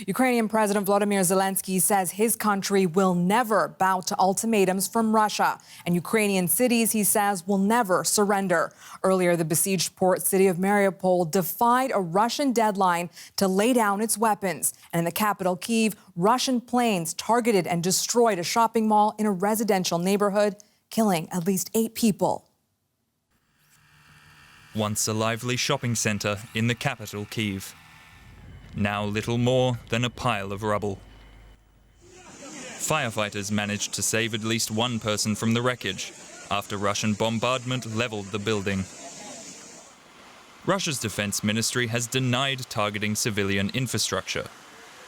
Ukrainian President Volodymyr Zelenskyy says his country will never bow to ultimatums from Russia. And Ukrainian cities, he says, will never surrender. Earlier, the besieged port city of Mariupol defied a Russian deadline to lay down its weapons. And in the capital, Kyiv, Russian planes targeted and destroyed a shopping mall in a residential neighborhood, killing at least 8 people. Once a lively shopping centre in the capital, Kyiv. Now little more than a pile of rubble. Firefighters managed to save at least one person from the wreckage after Russian bombardment levelled the building. Russia's defence ministry has denied targeting civilian infrastructure.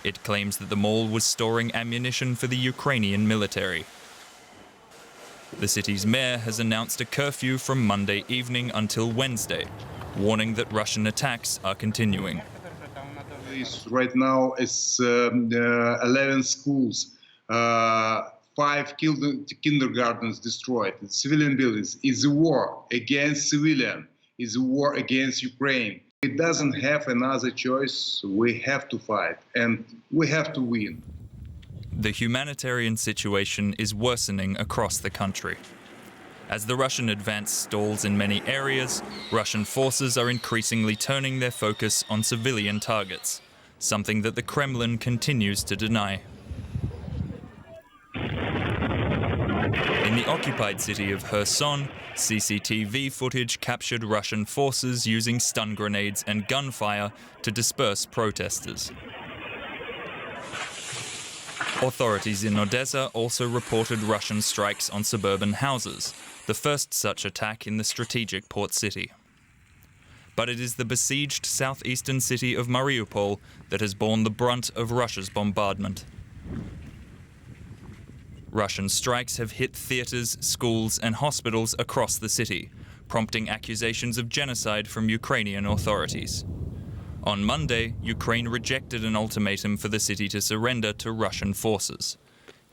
It claims that the mall was storing ammunition for the Ukrainian military. The city's mayor has announced a curfew from Monday evening until Wednesday, warning that Russian attacks are continuing. Right now, it's 11 schools, 5 kindergartens destroyed, civilian buildings. It's a war against civilians. It's a war against Ukraine. It doesn't have another choice. We have to fight, and we have to win. The humanitarian situation is worsening across the country. As the Russian advance stalls in many areas, Russian forces are increasingly turning their focus on civilian targets, something that the Kremlin continues to deny. In the occupied city of Kherson, CCTV footage captured Russian forces using stun grenades and gunfire to disperse protesters. Authorities in Odessa also reported Russian strikes on suburban houses, the first such attack in the strategic port city. But it is the besieged southeastern city of Mariupol that has borne the brunt of Russia's bombardment. Russian strikes have hit theatres, schools and hospitals across the city, prompting accusations of genocide from Ukrainian authorities. On Monday, Ukraine rejected an ultimatum for the city to surrender to Russian forces.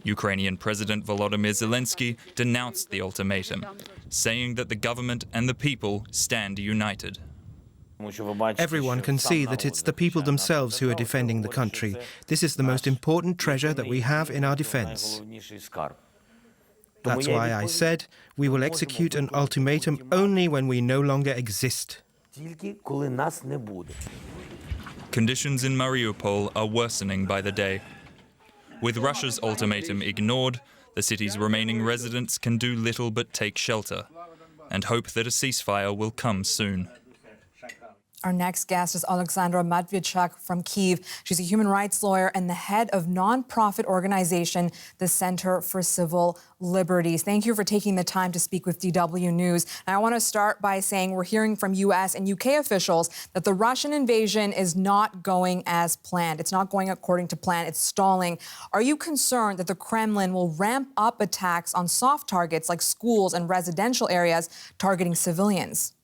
Ukrainian President Volodymyr Zelenskyy denounced the ultimatum, saying that the government and the people stand united. Everyone can see that it's the people themselves who are defending the country. This is the most important treasure that we have in our defense. That's why I said we will execute an ultimatum only when we no longer exist. Conditions in Mariupol are worsening by the day. With Russia's ultimatum ignored, the city's remaining residents can do little but take shelter and hope that a ceasefire will come soon. Our next guest is Alexandra Matvichuk from Kyiv. She's a human rights lawyer and the head of non-profit organization, the Center for Civil Liberties. Thank you for taking the time to speak with DW News. And I want to start by saying we're hearing from U.S. and U.K. officials that the Russian invasion is not going as planned. It's not going according to plan. It's stalling. Are you concerned that the Kremlin will ramp up attacks on soft targets like schools and residential areas targeting civilians?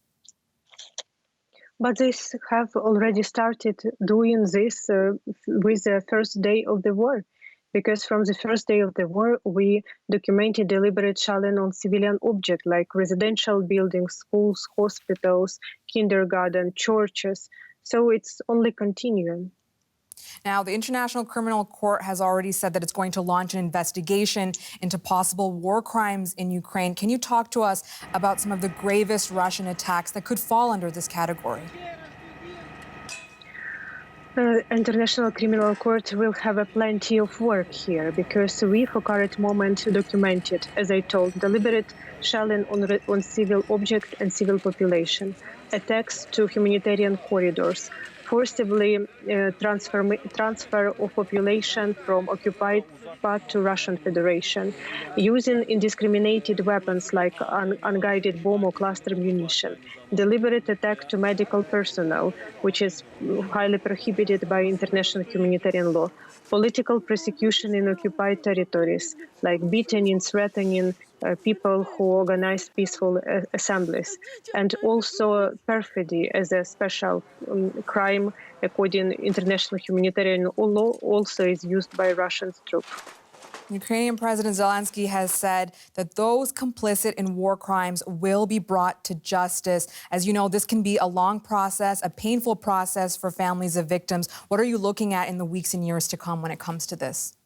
But they have already started doing this with the first day of the war, because from the first day of the war, we documented deliberate shelling on civilian objects like residential buildings, schools, hospitals, kindergarten, churches. So it's only continuing. Now, the International Criminal Court has already said that it's going to launch an investigation into possible war crimes in Ukraine. Can you talk to us about some of the gravest Russian attacks that could fall under this category? International Criminal Court will have plenty of work here because we, for current moment, documented, as I told, deliberate shelling on civil objects and civil population, attacks to humanitarian corridors, forcibly transfer of population from occupied part to Russian Federation, using indiscriminated weapons like unguided bomb or cluster munition, deliberate attack to medical personnel, which is highly prohibited by international humanitarian law, political persecution in occupied territories, like beating and threatening people who organize peaceful assemblies, and also perfidy as a special crime according to international humanitarian law also is used by Russian troops. Ukrainian President Zelenskyy has said that those complicit in war crimes will be brought to justice. As you know, this can be a long process, a painful process for families of victims. What are you looking at in the weeks and years to come when it comes to this?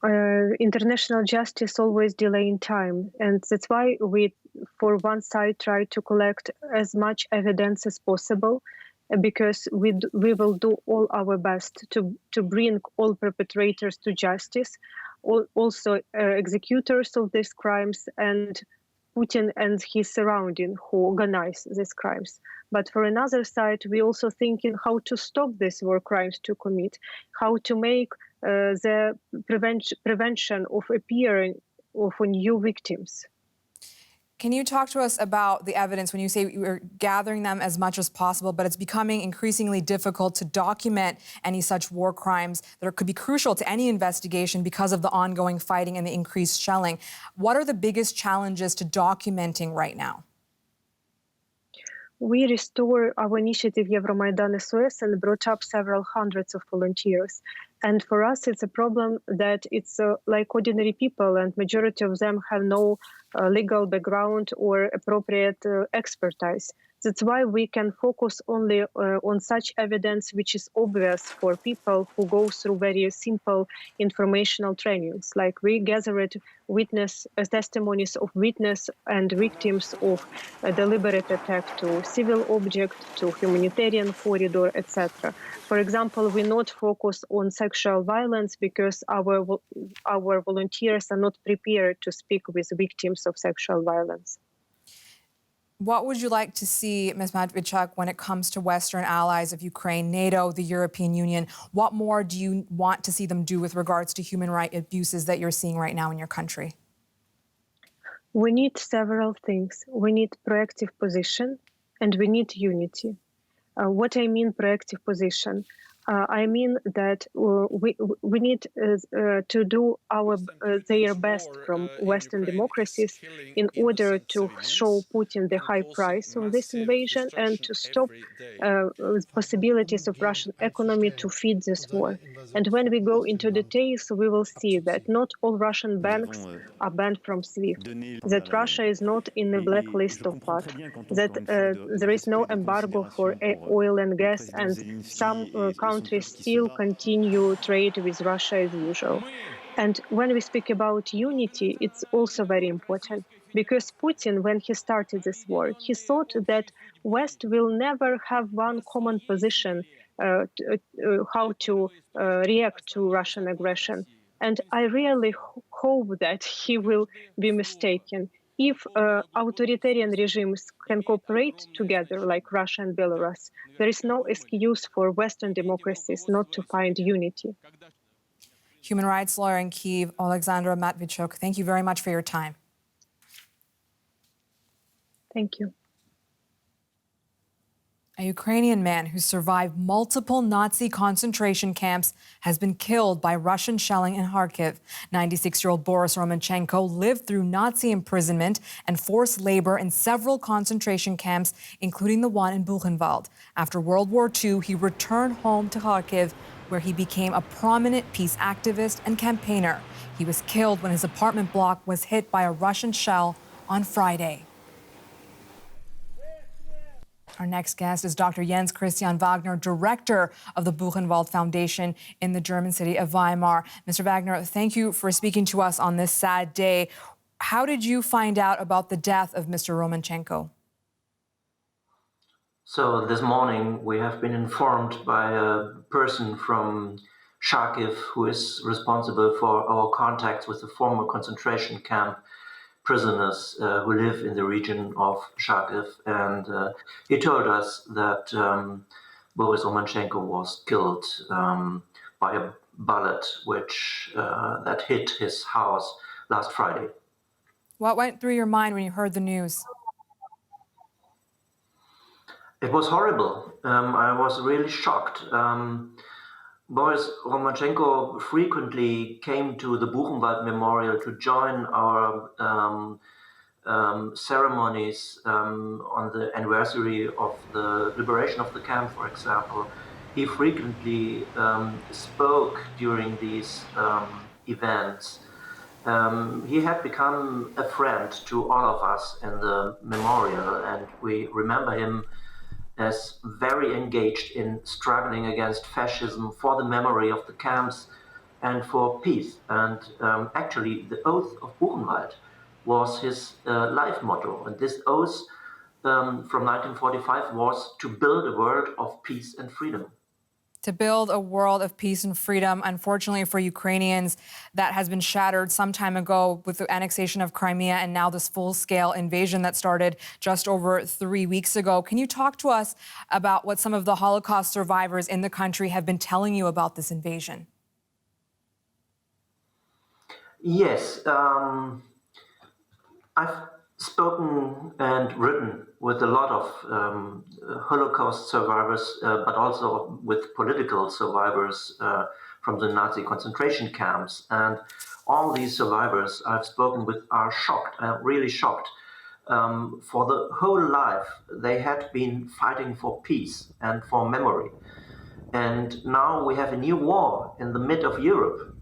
International justice always delay in time, and that's why we, for one side, try to collect as much evidence as possible, because we will do all our best to bring all perpetrators to justice, also executors of these crimes, and Putin and his surrounding who organize these crimes. But for another side, we also thinking how to stop these war crimes to commit, how to make the prevention of appearing of new victims. Can you talk to us about the evidence when you say we're gathering them as much as possible, but it's becoming increasingly difficult to document any such war crimes that could be crucial to any investigation because of the ongoing fighting and the increased shelling? What are the biggest challenges to documenting right now? We restore our initiative Euromaidan SOS and brought up several hundreds of volunteers. And for us, it's a problem that it's like ordinary people, and majority of them have no legal background or appropriate expertise. That's why we can focus only on such evidence which is obvious for people who go through very simple informational trainings. Like we gathered witness testimonies of witness and victims of a deliberate attack to civil object, to humanitarian corridor, etc. For example, we not focus on sexual violence because our volunteers are not prepared to speak with victims of sexual violence. What would you like to see, Ms. Matvichuk, when it comes to Western allies of Ukraine, NATO, the European Union? What more do you want to see them do with regards to human rights abuses that you're seeing right now in your country? We need several things. We need proactive position, and we need unity. What I mean proactive position? I mean that we need to do their best from Western democracies in order to show Putin the high price of this invasion and to stop possibilities of Russian economy to feed this war. And when we go into details, we will see that not all Russian banks are banned from SWIFT, that Russia is not in the blacklist of PAT, that there is no embargo for oil and gas, and some countries still continue trade with Russia as usual. And when we speak about unity, it's also very important, because Putin, when he started this war, he thought that West will never have one common position how to react to Russian aggression. And I really hope that he will be mistaken. If authoritarian regimes can cooperate together, like Russia and Belarus, there is no excuse for Western democracies not to find unity. Human rights lawyer in Kyiv, Alexandra Matvichuk, thank you very much for your time. Thank you. A Ukrainian man who survived multiple Nazi concentration camps has been killed by Russian shelling in Kharkiv. 96-year-old Boris Romantschenko lived through Nazi imprisonment and forced labor in several concentration camps, including the one in Buchenwald. After World War II, he returned home to Kharkiv, where he became a prominent peace activist and campaigner. He was killed when his apartment block was hit by a Russian shell on Friday. Our next guest is Dr. Jens Christian Wagner, director of the Buchenwald Foundation in the German city of Weimar. Mr. Wagner, thank you for speaking to us on this sad day. How did you find out about the death of Mr. Romantschenko? So this morning we have been informed by a person from Kharkiv who is responsible for our contacts with the former concentration camp prisoners who live in the region of Kharkiv, and he told us that Boris Romantschenko was killed by a bullet which that hit his house last Friday. What went through your mind when you heard the news? It was horrible. I was really shocked. Boris Romantschenko frequently came to the Buchenwald Memorial to join our ceremonies on the anniversary of the liberation of the camp, for example. he frequently spoke during these events. He had become a friend to all of us in the memorial, and we remember him as very engaged in struggling against fascism, for the memory of the camps, and for peace. And actually, the oath of Buchenwald was his life motto. And this oath from 1945 was to build a world of peace and freedom. To build a world of peace and freedom. Unfortunately for Ukrainians, that has been shattered some time ago with the annexation of Crimea and now this full-scale invasion that started just over 3 weeks ago. Can you talk to us about what some of the Holocaust survivors in the country have been telling you about this invasion? Yes, I've spoken and written with a lot of Holocaust survivors, but also with political survivors from the Nazi concentration camps. And all these survivors I've spoken with are shocked, really shocked. For the whole life, they had been fighting for peace and for memory. And now we have a new war in the mid of Europe.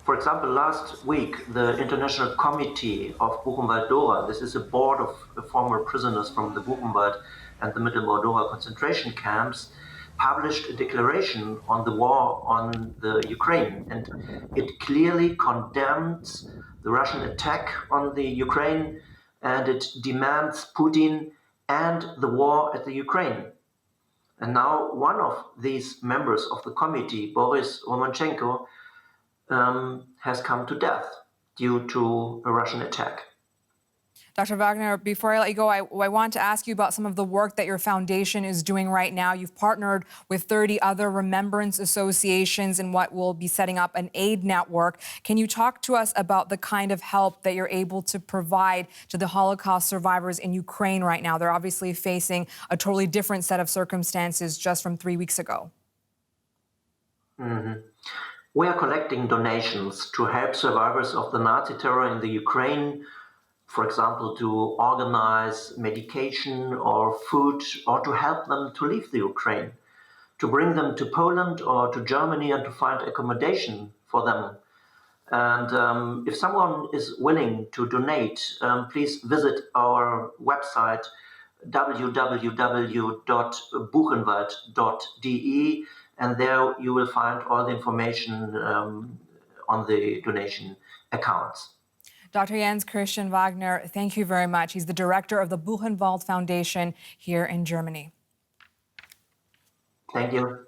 For example, last week, the International Committee of Buchenwald-Dora, this is a board of former prisoners from the Buchenwald and the Mittenwald-Dora concentration camps, published a declaration on the war on the Ukraine. And it clearly condemns the Russian attack on the Ukraine, and it demands Putin and the war at the Ukraine. And now one of these members of the committee, Boris Romantschenko, has come to death due to a Russian attack. Dr. Wagner, before I let you go, I want to ask you about some of the work that your foundation is doing right now. You've partnered with 30 other remembrance associations in what will be setting up an aid network. Can you talk to us about the kind of help that you're able to provide to the Holocaust survivors in Ukraine right now? They're obviously facing a totally different set of circumstances just from 3 weeks ago. Mm-hmm. We are collecting donations to help survivors of the Nazi terror in the Ukraine, for example, to organize medication or food, or to help them to leave the Ukraine, to bring them to Poland or to Germany and to find accommodation for them. And if someone is willing to donate, please visit our website www.buchenwald.de, and there you will find all the information on the donation accounts. Dr. Jens Christian Wagner, thank you very much. He's the director of the Buchenwald Foundation here in Germany. Thank you.